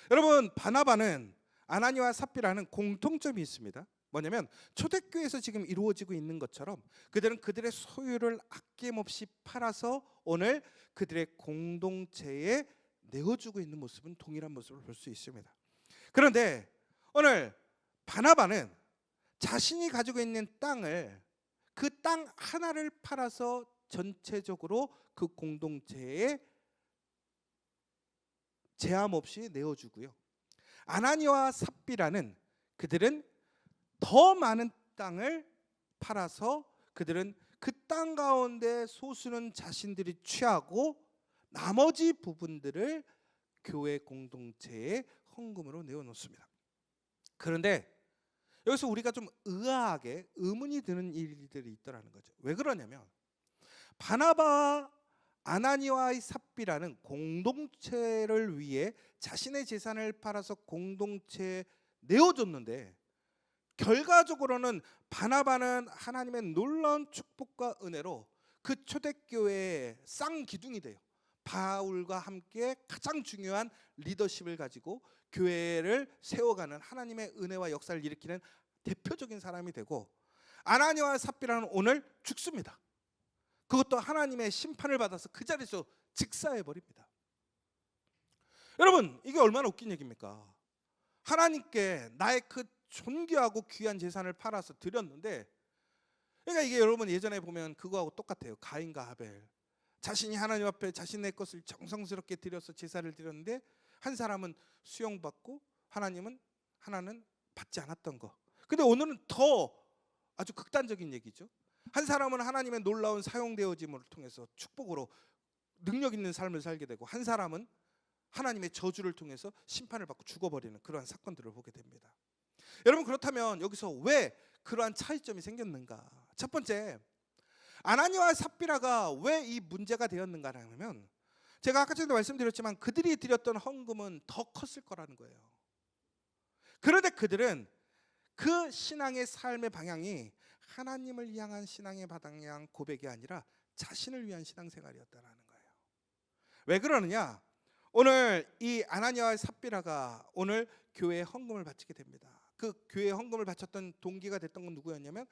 여러분, 바나바는 아나니아와 삽비라는 공통점이 있습니다. 뭐냐면 초대교회에서 지금 이루어지고 있는 것처럼 그들은 그들의 소유를 아낌없이 팔아서 오늘 그들의 공동체에 내어주고 있는 모습은 동일한 모습을 볼 수 있습니다. 그런데 오늘 바나바는 자신이 가지고 있는 땅을 그 땅 하나를 팔아서 전체적으로 그 공동체에 제한 없이 내어주고요. 아나니아와 삽비라는 그들은 더 많은 땅을 팔아서 그들은 그 땅 가운데 소수는 자신들이 취하고 나머지 부분들을 교회 공동체에 헌금으로 내어놓습니다. 그런데 여기서 우리가 좀 의아하게 의문이 드는 일들이 있더라는 거죠. 왜 그러냐면 바나바와 아나니아와 삽비라는 공동체를 위해 자신의 재산을 팔아서 공동체에 내어줬는데 결과적으로는 바나바는 하나님의 놀라운 축복과 은혜로 그 초대교회의 쌍기둥이 돼요. 바울과 함께 가장 중요한 리더십을 가지고 교회를 세워가는 하나님의 은혜와 역사를 일으키는 대표적인 사람이 되고, 아나니아와 삽비라는 오늘 죽습니다. 그것도 하나님의 심판을 받아서 그 자리에서 즉사해 버립니다. 여러분, 이게 얼마나 웃긴 얘기입니까? 하나님께 나의 그 존귀하고 귀한 재산을 팔아서 드렸는데, 그러니까 이게 여러분 예전에 보면 그거하고 똑같아요. 가인과 아벨. 자신이 하나님 앞에 자신의 것을 정성스럽게 드려서 제사를 드렸는데 한 사람은 수용받고 하나는 받지 않았던 거. 근데 오늘은 더 아주 극단적인 얘기죠. 한 사람은 하나님의 놀라운 사용되어짐을 통해서 축복으로 능력 있는 삶을 살게 되고, 한 사람은 하나님의 저주를 통해서 심판을 받고 죽어버리는 그러한 사건들을 보게 됩니다. 여러분, 그렇다면 여기서 왜 그러한 차이점이 생겼는가? 첫 번째, 아나니아와 삽비라가 왜 이 문제가 되었는가 하면, 제가 아까 전에 말씀드렸지만 그들이 드렸던 헌금은 더 컸을 거라는 거예요. 그런데 그들은 그 신앙의 삶의 방향이 하나님을 향한 신앙의 방향 고백이 아니라 자신을 위한 신앙생활이었다라는 거예요. 왜 그러느냐? 오늘 이 아나니아와 삽비라가 오늘 교회에 헌금을 바치게 됩니다. 그 교회에 헌금을 바쳤던 동기가 됐던 건 누구였냐면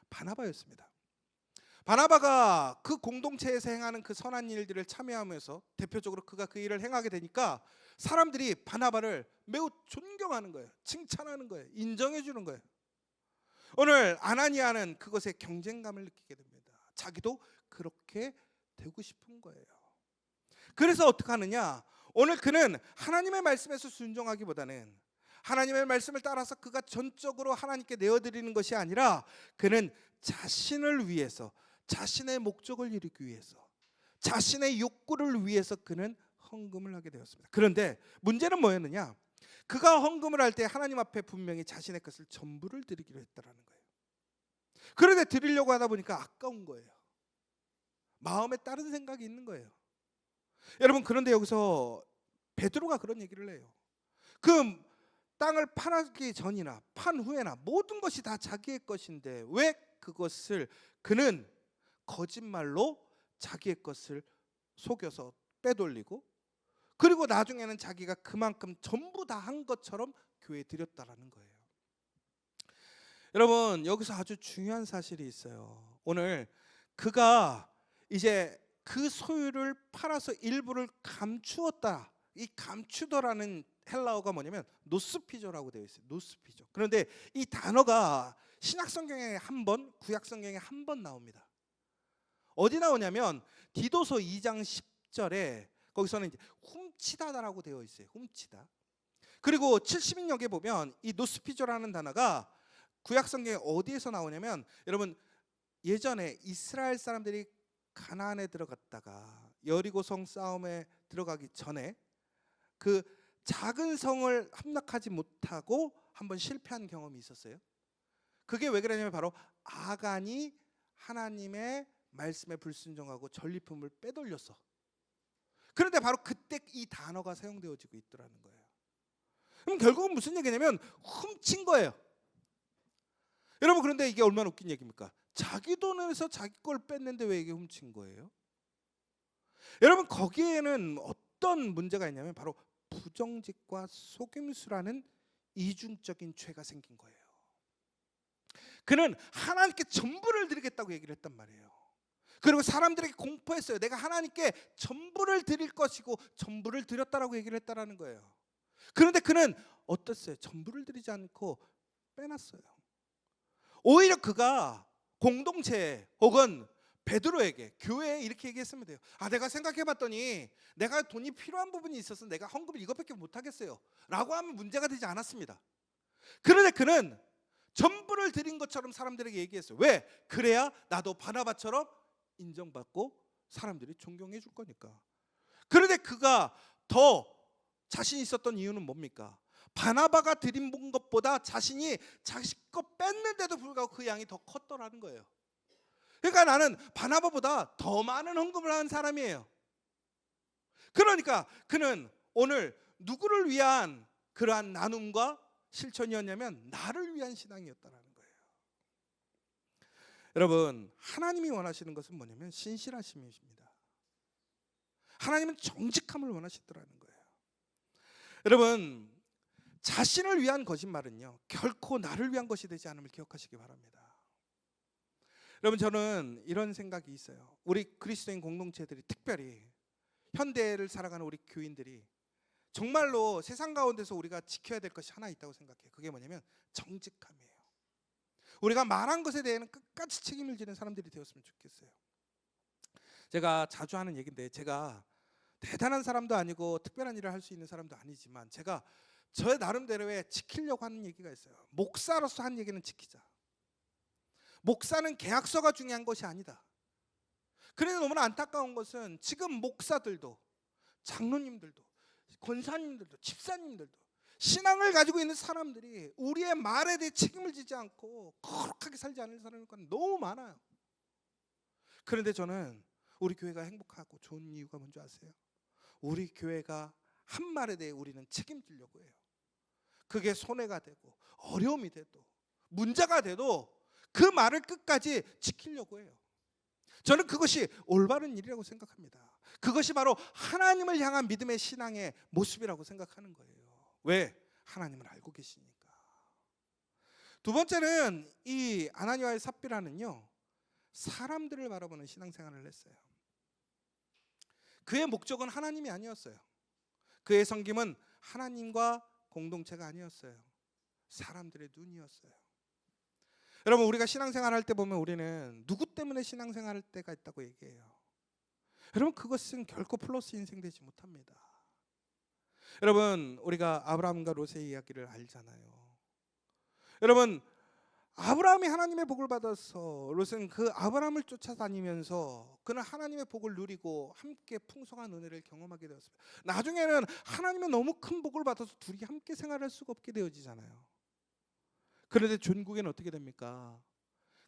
바나바였습니다. 바나바가 그 공동체에서 행하는 그 선한 일들을 참여하면서 대표적으로 그가 그 일을 행하게 되니까 사람들이 바나바를 매우 존경하는 거예요. 칭찬하는 거예요. 인정해 주는 거예요. 오늘 아나니아는 그것에 경쟁감을 느끼게 됩니다. 자기도 그렇게 되고 싶은 거예요. 그래서 어떻게 하느냐? 오늘 그는 하나님의 말씀에서 순종하기보다는 하나님의 말씀을 따라서 그가 전적으로 하나님께 내어드리는 것이 아니라 그는 자신을 위해서, 자신의 목적을 이루기 위해서, 자신의 욕구를 위해서 그는 헌금을 하게 되었습니다. 그런데 문제는 뭐였느냐? 그가 헌금을 할 때 하나님 앞에 분명히 자신의 것을 전부를 드리기로 했다라는 거예요. 그런데 드리려고 하다 보니까 아까운 거예요. 마음에 다른 생각이 있는 거예요. 여러분, 그런데 여기서 베드로가 그런 얘기를 해요. 그 땅을 팔기 전이나 판 후에나 모든 것이 다 자기의 것인데 왜 그것을 그는 거짓말로 자기의 것을 속여서 빼돌리고, 그리고 나중에는 자기가 그만큼 전부 다 한 것처럼 교회에 드렸다라는 거예요. 여러분, 여기서 아주 중요한 사실이 있어요. 오늘 그가 이제 그 소유를 팔아서 일부를 감추었다. 이 감추더라는 헬라어가 뭐냐면 노스피조라고 되어 있어요. 노스피조. 그런데 이 단어가 신약 성경에 한 번, 구약 성경에 한 번 나옵니다. 어디 나오냐면 디도서 2장 10절에 거기서는 이제 훔치다라고 되어 있어요. 훔치다. 그리고 70인역에 보면 이 노스피조라는 단어가 구약 성경에 어디에서 나오냐면, 여러분, 예전에 이스라엘 사람들이 가나안에 들어갔다가 여리고성 싸움에 들어가기 전에 그 작은 성을 함락하지 못하고 한번 실패한 경험이 있었어요. 그게 왜 그러냐면 바로 아간이 하나님의 말씀에 불순종하고 전리품을 빼돌렸어. 그런데 바로 그때 이 단어가 사용되어지고 있더라는 거예요. 그럼 결국은 무슨 얘기냐면 훔친 거예요. 여러분, 그런데 이게 얼마나 웃긴 얘기입니까? 자기 돈에서 자기 걸 뺐는데 왜 이게 훔친 거예요? 여러분, 거기에는 어떤 문제가 있냐면 바로 부정직과 속임수라는 이중적인 죄가 생긴 거예요. 그는 하나님께 전부를 드리겠다고 얘기를 했단 말이에요. 그리고 사람들에게 공포했어요. 내가 하나님께 전부를 드릴 것이고 전부를 드렸다라고 얘기를 했다라는 거예요. 그런데 그는 어땠어요? 전부를 드리지 않고 빼놨어요. 오히려 그가 공동체 혹은 베드로에게, 교회에 이렇게 얘기했으면 돼요. 내가 생각해봤더니 내가 돈이 필요한 부분이 있어서 내가 헌금을 이것밖에 못하겠어요 라고 하면 문제가 되지 않았습니다. 그런데 그는 전부를 드린 것처럼 사람들에게 얘기했어요. 왜? 그래야 나도 바나바처럼 인정받고 사람들이 존경해 줄 거니까. 그런데 그가 더 자신 있었던 이유는 뭡니까? 바나바가 드린 것보다 자신이 자기 것 뺐는데도 불구하고 그 양이 더 컸더라는 거예요. 그러니까 나는 바나바보다 더 많은 헌금을 한 사람이에요. 그러니까 그는 오늘 누구를 위한 그러한 나눔과 실천이었냐면 나를 위한 신앙이었다라는 거예요. 여러분, 하나님이 원하시는 것은 뭐냐면 신실하심이십니다. 하나님은 정직함을 원하시더라는 거예요. 여러분, 자신을 위한 거짓말은요 결코 나를 위한 것이 되지 않음을 기억하시기 바랍니다. 여러분, 저는 이런 생각이 있어요. 우리 그리스도인 공동체들이, 특별히 현대를 살아가는 우리 교인들이 정말로 세상 가운데서 우리가 지켜야 될 것이 하나 있다고 생각해요. 그게 뭐냐면 정직함이에요. 우리가 말한 것에 대해서는 끝까지 책임을 지는 사람들이 되었으면 좋겠어요. 제가 자주 하는 얘기인데, 제가 대단한 사람도 아니고 특별한 일을 할 수 있는 사람도 아니지만 제가 저의 나름대로의 지키려고 하는 얘기가 있어요. 목사로서 한 얘기는 지키자. 목사는 계약서가 중요한 것이 아니다. 그런데 너무나 안타까운 것은 지금 목사들도, 장로님들도, 권사님들도, 집사님들도, 신앙을 가지고 있는 사람들이 우리의 말에 대해 책임을 지지 않고 거룩하게 살지 않는 사람이 너무 많아요. 그런데 저는 우리 교회가 행복하고 좋은 이유가 뭔지 아세요? 우리 교회가 한 말에 대해 우리는 책임지려고 해요. 그게 손해가 되고 어려움이 돼도 문제가 돼도 그 말을 끝까지 지키려고 해요. 저는 그것이 올바른 일이라고 생각합니다. 그것이 바로 하나님을 향한 믿음의 신앙의 모습이라고 생각하는 거예요. 왜? 하나님을 알고 계시니까. 두 번째는 이 아나니아의 삽비라는요, 사람들을 바라보는 신앙생활을 했어요. 그의 목적은 하나님이 아니었어요. 그의 섬김은 하나님과 공동체가 아니었어요. 사람들의 눈이었어요. 여러분, 우리가 신앙생활 할 때 보면 우리는 누구 때문에 신앙생활 할 때가 있다고 얘기해요. 여러분, 그것은 결코 플러스 인생 되지 못합니다. 여러분, 우리가 아브라함과 롯의 이야기를 알잖아요. 여러분, 아브라함이 하나님의 복을 받아서 롯은 그 아브라함을 쫓아다니면서 그는 하나님의 복을 누리고 함께 풍성한 은혜를 경험하게 되었습니다. 나중에는 하나님의 너무 큰 복을 받아서 둘이 함께 생활할 수가 없게 되어지잖아요. 그런데 종국에는 어떻게 됩니까?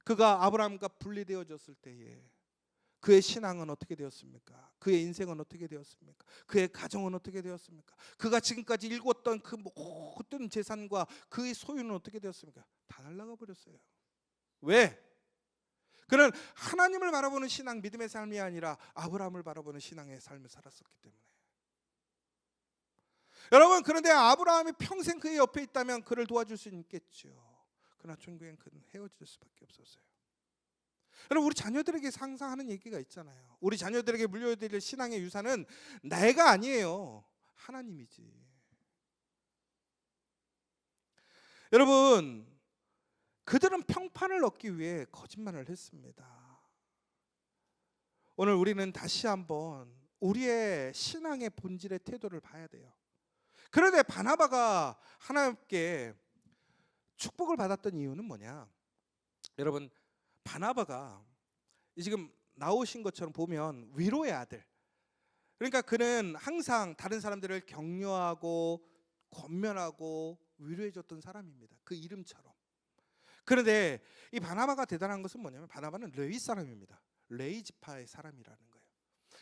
그가 아브라함과 분리되어졌을 때에 그의 신앙은 어떻게 되었습니까? 그의 인생은 어떻게 되었습니까? 그의 가정은 어떻게 되었습니까? 그가 지금까지 일궜던 그 모든 재산과 그의 소유는 어떻게 되었습니까? 다 날아가 버렸어요. 왜? 그는 하나님을 바라보는 신앙, 믿음의 삶이 아니라 아브라함을 바라보는 신앙의 삶을 살았었기 때문에. 여러분, 그런데 아브라함이 평생 그의 옆에 있다면 그를 도와줄 수 있겠죠. 그러나 종국엔 그는 헤어질 수밖에 없었어요. 여러분, 우리 자녀들에게 항상 하는 얘기가 있잖아요. 우리 자녀들에게 물려드릴 신앙의 유산은 내가 아니에요. 하나님이지. 여러분, 그들은 평판을 얻기 위해 거짓말을 했습니다. 오늘 우리는 다시 한번 우리의 신앙의 본질의 태도를 봐야 돼요. 그런데 바나바가 하나님께 축복을 받았던 이유는 뭐냐? 여러분, 바나바가 지금 나오신 것처럼 보면 위로의 아들. 그러니까 그는 항상 다른 사람들을 격려하고 권면하고 위로해줬던 사람입니다. 그 이름처럼. 그런데 이 바나바가 대단한 것은 뭐냐면 바나바는 레위 사람입니다. 레위 지파의 사람이라는 거예요.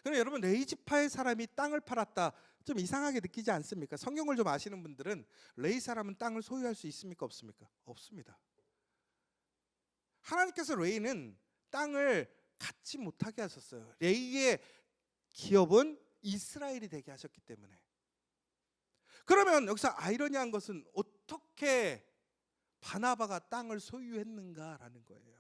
그런데 여러분, 레위 지파의 사람이 땅을 팔았다, 좀 이상하게 느끼지 않습니까? 성경을 좀 아시는 분들은 레위 사람은 땅을 소유할 수 있습니까? 없습니까? 없습니다. 하나님께서 레위는 땅을 갖지 못하게 하셨어요. 레위의 기업은 이스라엘이 되게 하셨기 때문에. 그러면 여기서 아이러니한 것은 어떻게 바나바가 땅을 소유했는가라는 거예요.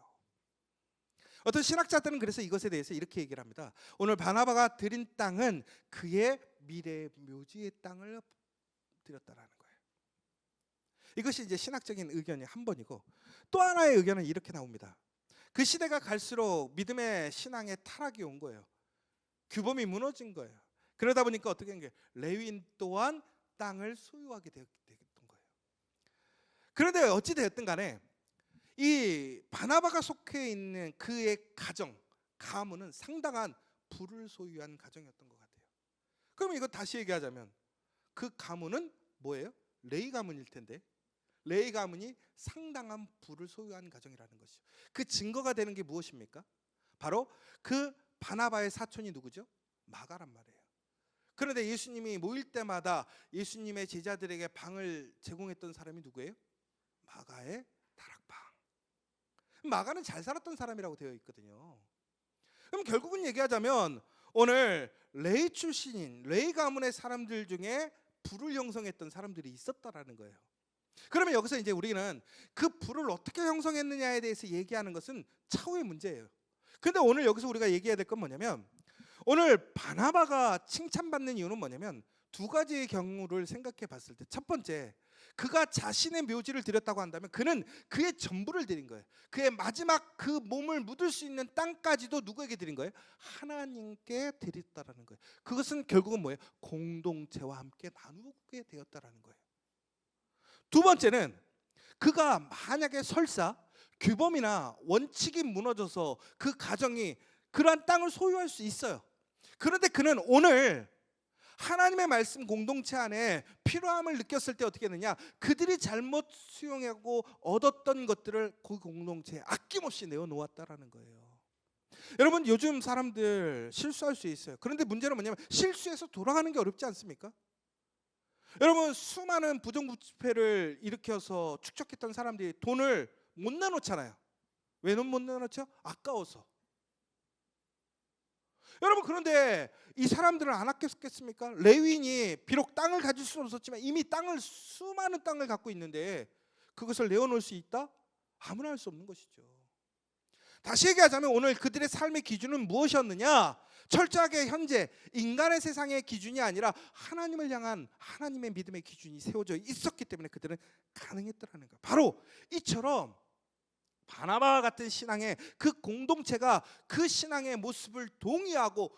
어떤 신학자들은 그래서 이것에 대해서 이렇게 얘기를 합니다. 오늘 바나바가 드린 땅은 그의 미래의 묘지의 땅을 드렸다라는 거예요. 이것이 이제 신학적인 의견이 한 번이고, 또 하나의 의견은 이렇게 나옵니다. 그 시대가 갈수록 믿음의 신앙에 타락이 온 거예요. 규범이 무너진 거예요. 그러다 보니까 어떻게 된 거예요? 레위인 또한 땅을 소유하게 되었던 거예요. 그런데 어찌 되었든 간에 이 바나바가 속해 있는 그의 가문은 상당한 부를 소유한 가정이었던 것 같아요. 그럼 이거 다시 얘기하자면 그 가문은 뭐예요? 레위 가문일 텐데, 레위 가문이 상당한 부를 소유한 가정이라는 것이죠. 그 증거가 되는 게 무엇입니까? 바로 그 바나바의 사촌이 누구죠? 마가란 말이에요. 그런데 예수님이 모일 때마다 예수님의 제자들에게 방을 제공했던 사람이 누구예요? 마가의 다락방. 마가는 잘 살았던 사람이라고 되어 있거든요. 그럼 결국은 얘기하자면 오늘 레위 출신인 레위 가문의 사람들 중에 부를 형성했던 사람들이 있었다라는 거예요. 그러면 여기서 이제 우리는 그 부를 어떻게 형성했느냐에 대해서 얘기하는 것은 차후의 문제예요. 근데 오늘 여기서 우리가 얘기해야 될 건 뭐냐면, 오늘 바나바가 칭찬받는 이유는 뭐냐면 두 가지의 경우를 생각해 봤을 때, 첫 번째, 그가 자신의 묘지를 드렸다고 한다면 그는 그의 전부를 드린 거예요. 그의 마지막 그 몸을 묻을 수 있는 땅까지도 누구에게 드린 거예요? 하나님께 드렸다라는 거예요. 그것은 결국은 뭐예요? 공동체와 함께 나누게 되었다라는 거예요. 두 번째는 그가 만약에 설사 규범이나 원칙이 무너져서 그 가정이 그러한 땅을 소유할 수 있어요. 그런데 그는 오늘 하나님의 말씀 공동체 안에 필요함을 느꼈을 때 어떻게 했느냐? 그들이 잘못 수용하고 얻었던 것들을 그 공동체에 아낌없이 내어놓았다라는 거예요. 여러분, 요즘 사람들 실수할 수 있어요. 그런데 문제는 뭐냐면 실수해서 돌아가는 게 어렵지 않습니까? 여러분, 수많은 부정부패를 일으켜서 축적했던 사람들이 돈을 못 내놓잖아요. 왜 못 내놓죠? 아까워서. 여러분, 그런데 이 사람들은 안 아꼈겠습니까? 레위인이 비록 땅을 가질 수는 없었지만 이미 수많은 땅을 갖고 있는데 그것을 내어놓을 수 있다? 아무나 할 수 없는 것이죠. 다시 얘기하자면 오늘 그들의 삶의 기준은 무엇이었느냐? 철저하게 현재 인간의 세상의 기준이 아니라 하나님을 향한 하나님의 믿음의 기준이 세워져 있었기 때문에 그들은 가능했더라는 거예요. 바로 이처럼 바나바와 같은 신앙의 그 공동체가 그 신앙의 모습을 동의하고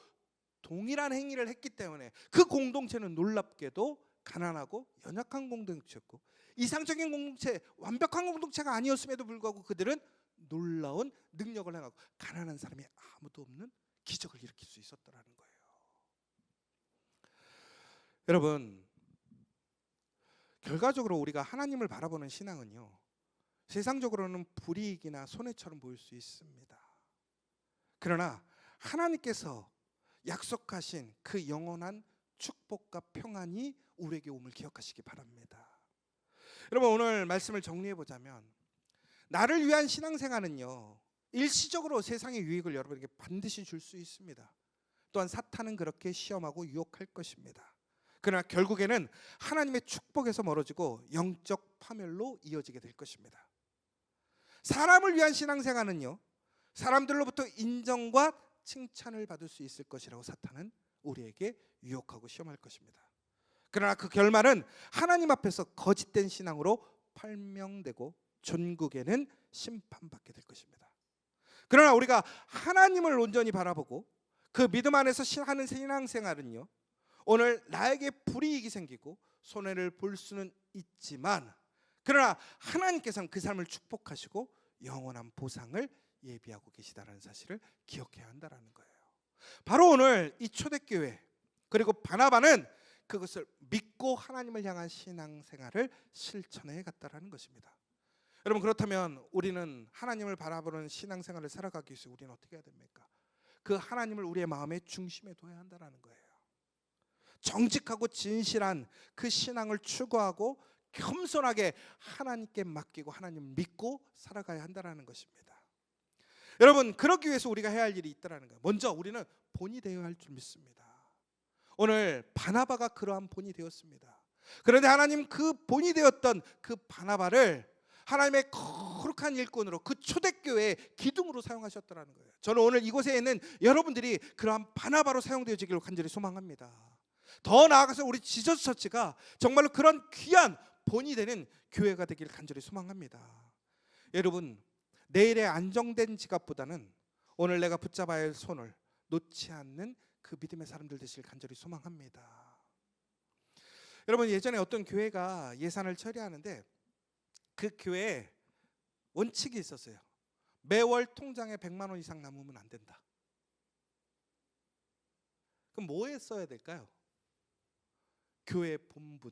동일한 행위를 했기 때문에 그 공동체는 놀랍게도 가난하고 연약한 공동체였고, 이상적인 공동체, 완벽한 공동체가 아니었음에도 불구하고 그들은 놀라운 능력을 행하고 가난한 사람이 아무도 없는 기적을 일으킬 수 있었더라는 거예요. 여러분, 결과적으로 우리가 하나님을 바라보는 신앙은요, 세상적으로는 불이익이나 손해처럼 보일 수 있습니다. 그러나 하나님께서 약속하신 그 영원한 축복과 평안이 우리에게 옴을 기억하시기 바랍니다. 여러분, 오늘 말씀을 정리해 보자면, 나를 위한 신앙생활은요, 일시적으로 세상의 유익을 여러분에게 반드시 줄 수 있습니다. 또한 사탄은 그렇게 시험하고 유혹할 것입니다. 그러나 결국에는 하나님의 축복에서 멀어지고 영적 파멸로 이어지게 될 것입니다. 사람을 위한 신앙생활은요, 사람들로부터 인정과 칭찬을 받을 수 있을 것이라고 사탄은 우리에게 유혹하고 시험할 것입니다. 그러나 그 결말은 하나님 앞에서 거짓된 신앙으로 팔명되고 존국에는 심판받게 될 것입니다. 그러나 우리가 하나님을 온전히 바라보고 그 믿음 안에서 하는 신앙생활은요, 오늘 나에게 불이익이 생기고 손해를 볼 수는 있지만, 그러나 하나님께서는 그 삶을 축복하시고 영원한 보상을 예비하고 계시다는 사실을 기억해야 한다는 거예요. 바로 오늘 이 초대교회 그리고 바나바는 그것을 믿고 하나님을 향한 신앙생활을 실천해 갔다라는 것입니다. 여러분, 그렇다면 우리는 하나님을 바라보는 신앙생활을 살아가기 위해서 우리는 어떻게 해야 됩니까? 그 하나님을 우리의 마음의 중심에 둬야 한다는 거예요. 정직하고 진실한 그 신앙을 추구하고 겸손하게 하나님께 맡기고 하나님 믿고 살아가야 한다는 것입니다. 여러분, 그러기 위해서 우리가 해야 할 일이 있다는 거예요. 먼저 우리는 본이 되어야 할 줄 믿습니다. 오늘 바나바가 그러한 본이 되었습니다. 그런데 하나님 그 본이 되었던 그 바나바를 하나님의 거룩한 일꾼으로, 그 초대교회의 기둥으로 사용하셨다는 거예요. 저는 오늘 이곳에 있는 여러분들이 그러한 바나바로 사용되어지기를 간절히 소망합니다. 더 나아가서 우리 지저스 처치가 정말로 그런 귀한 본이 되는 교회가 되기를 간절히 소망합니다. 여러분, 내일의 안정된 지갑보다는 오늘 내가 붙잡아야 할 손을 놓지 않는 그 믿음의 사람들 되시길 간절히 소망합니다. 여러분, 예전에 어떤 교회가 예산을 처리하는데 그 교회에 원칙이 있었어요. 매월 통장에 100만 원 이상 남으면 안 된다. 그럼 뭐에 써야 될까요? 교회의 본분,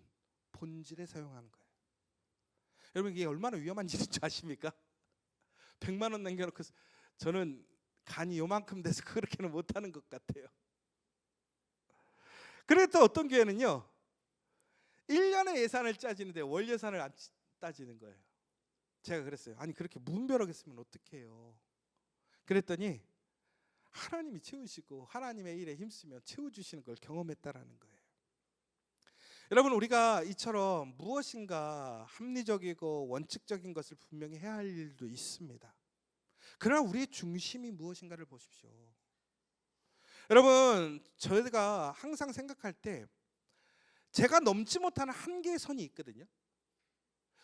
본질에 사용하는 거예요. 여러분, 이게 얼마나 위험한 일인지 아십니까? 100만 원 남겨놓고 저는 간이 요만큼 돼서 그렇게는 못하는 것 같아요. 그래도 어떤 교회는요, 1년의 예산을 짜지는데 월 예산을 안 따지는 거예요. 제가 그랬어요. 아니, 그렇게 무분별하게 쓰면 어떡해요? 그랬더니 하나님이 채우시고 하나님의 일에 힘쓰며 채워주시는 걸 경험했다라는 거예요. 여러분, 우리가 이처럼 무엇인가 합리적이고 원칙적인 것을 분명히 해야 할 일도 있습니다. 그러나 우리의 중심이 무엇인가를 보십시오. 여러분, 저희가 항상 생각할 때 제가 넘지 못하는 한계의 선이 있거든요.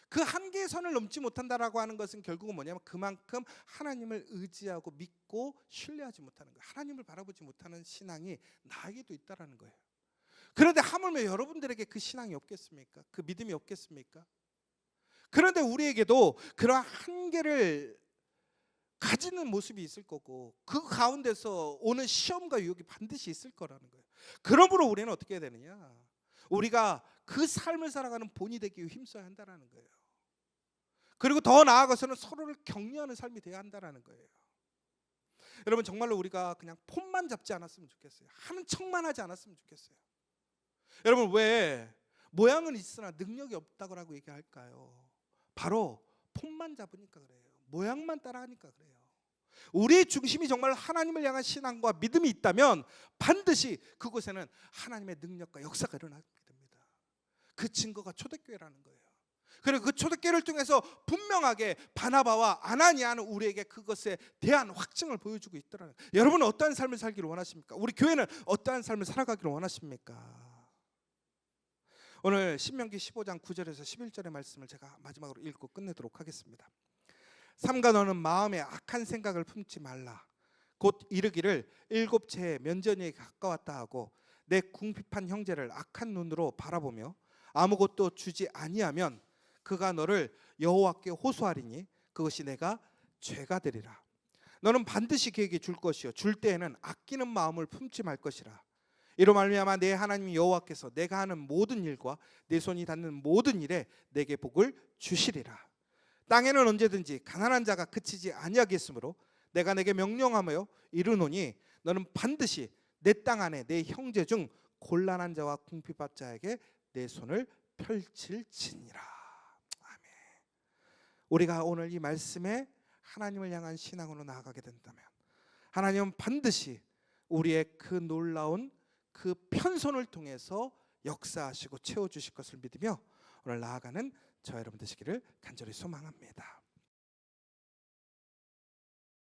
그 한계의 선을 넘지 못한다라고 하는 것은 결국은 뭐냐면 그만큼 하나님을 의지하고 믿고 신뢰하지 못하는 거예요. 하나님을 바라보지 못하는 신앙이 나에게도 있다라는 거예요. 그런데 하물며 여러분들에게 그 신앙이 없겠습니까? 그 믿음이 없겠습니까? 그런데 우리에게도 그러한 한계를 가지는 모습이 있을 거고 그 가운데서 오는 시험과 유혹이 반드시 있을 거라는 거예요. 그러므로 우리는 어떻게 해야 되느냐? 우리가 그 삶을 살아가는 본이 되기 위해 힘써야 한다는 거예요. 그리고 더 나아가서는 서로를 격려하는 삶이 되어야 한다는 거예요. 여러분, 정말로 우리가 그냥 폼만 잡지 않았으면 좋겠어요. 하는 척만 하지 않았으면 좋겠어요. 여러분, 왜 모양은 있으나 능력이 없다고 얘기할까요? 바로 폼만 잡으니까 그래요. 모양만 따라하니까 그래요. 우리의 중심이 정말 하나님을 향한 신앙과 믿음이 있다면 반드시 그곳에는 하나님의 능력과 역사가 일어나게 됩니다. 그 증거가 초대교회라는 거예요. 그리고 그 초대교회를 통해서 분명하게 바나바와 아나니아는 우리에게 그것에 대한 확증을 보여주고 있더라고요. 여러분은 어떠한 삶을 살기를 원하십니까? 우리 교회는 어떠한 삶을 살아가기를 원하십니까? 오늘 신명기 15장 9절에서 11절의 말씀을 제가 마지막으로 읽고 끝내도록 하겠습니다. 삼가 너는 마음에 악한 생각을 품지 말라. 곧 이르기를 일곱째에 면전이 가까웠다 하고 내 궁핍한 형제를 악한 눈으로 바라보며 아무것도 주지 아니하면 그가 너를 여호와께 호소하리니 그것이 내가 죄가 되리라. 너는 반드시 그에게 줄 것이요 줄 때에는 아끼는 마음을 품지 말 것이라. 이로 말미암아 내 하나님 여호와께서 내가 하는 모든 일과 내 손이 닿는 모든 일에 내게 복을 주시리라. 땅에는 언제든지 가난한 자가 그치지 아니하겠으므로 내가 내게 명령하며 이르노니 너는 반드시 내 땅 안에 내 형제 중 곤란한 자와 궁핍한 자에게 내 손을 펼칠지니라. 아멘. 우리가 오늘 이 말씀에 하나님을 향한 신앙으로 나아가게 된다면 하나님은 반드시 우리의 그 놀라운 그 편손을 통해서 역사하시고 채워주실 것을 믿으며 오늘 나아가는 저 여러분 되시기를 간절히 소망합니다.